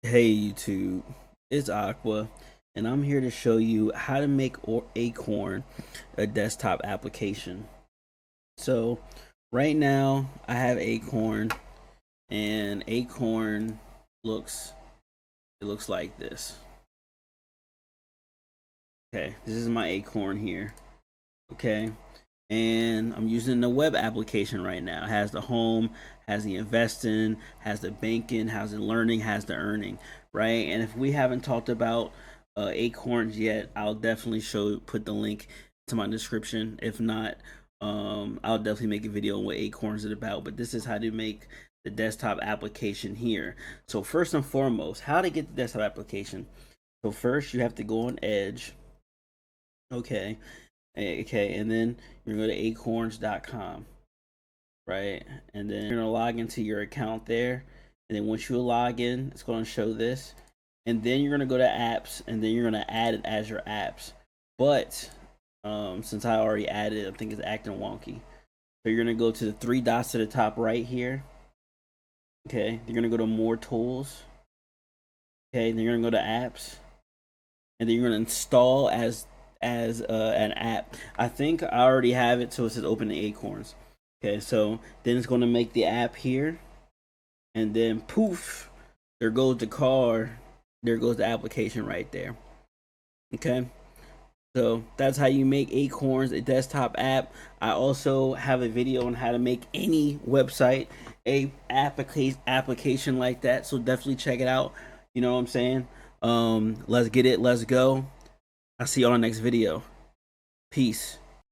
Hey YouTube, it's Aqua, and I'm here to show you how to make Acorn a desktop application. So, right now I have Acorn, and Acorn looks like this. Okay, this is my Acorn here. Okay, and I'm using the web application right now. It has the home, has the investing, has the banking, has the learning, has the earning, right? And if we haven't talked about Acorns yet, I'll definitely put the link to my description. If not, I'll definitely make a video on what Acorns is about. But this is how to make the desktop application here. So first and foremost, how to get the desktop application. So first you have to go on Edge. Okay, okay, and then you're gonna go to acorns.com, right? And then you're gonna log into your account there. And then once you log in, it's gonna show this. And then you're gonna go to apps, and then you're gonna add it as your apps. But since I already added it, I think it's acting wonky. So you're gonna go to the three dots to the top right here. Okay, you're gonna go to more tools. Okay, then you're gonna go to apps, and then you're gonna install as an app. I think I already have it, so it says open the Acorns. Okay, so then it's going to make the app here, and then poof, there goes the car, there goes the application right there. Okay, so that's how you make Acorns a desktop app. I also have a video on how to make any website a application like that, so definitely check it out. You know what I'm saying? Let's get it, let's go. I'll see you on the next video. Peace.